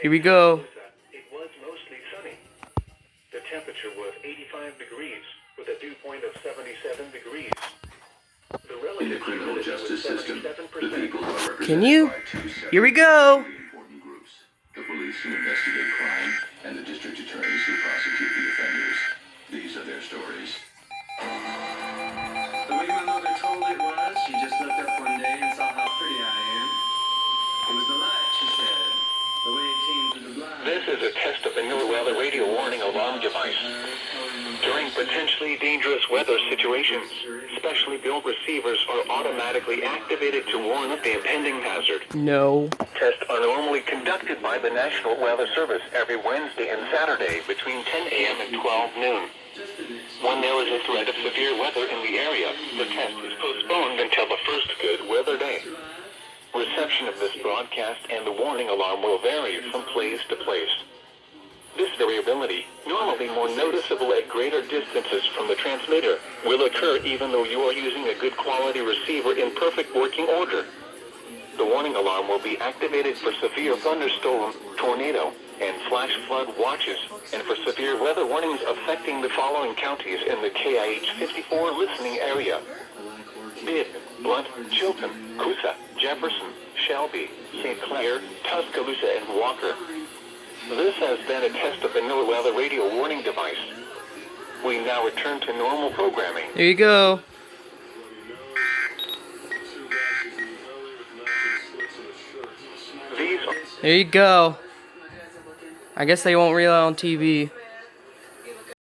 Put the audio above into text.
Here we go. It was mostly sunny. The temperature was 85 degrees with a dew point of 77 degrees. In the criminal justice system, the people are represented Can you? by two separate, Here we go. very important groups. The police who investigate crime and the district attorneys who prosecute the offenders. These are their stories. The way my mother told it was, she just looked up one day and saw how pretty I am. It was the light, she said. The way it came through the blinds. This is a test of the new weather radio warning alarm device. During potentially dangerous weather situations, specially built receivers are automatically activated to warn of the impending hazard. No. Tests are normally conducted by the National Weather Service every Wednesday and Saturday between 10 a.m. and 12 noon. When there is a threat of severe weather in the area, the test is postponed until the first good weather day. Reception of this broadcast and the warning alarm will vary from place to place. This variability, normally more noticeable at greater distances from the transmitter, will occur even though you are using a good quality receiver in perfect working order. The warning alarm will be activated for severe thunderstorm, tornado, and flash flood watches, and for severe weather warnings affecting the following counties in the KIH 54 listening area: Bibb, Blunt, Chilton, Coosa, Jefferson, Shelby, St. Clair, Tuscaloosa, and Walker. This has been a test of the NOAA weather radio warning device. We now return to normal programming. There you go. These There you go. I guess they won't read it on TV.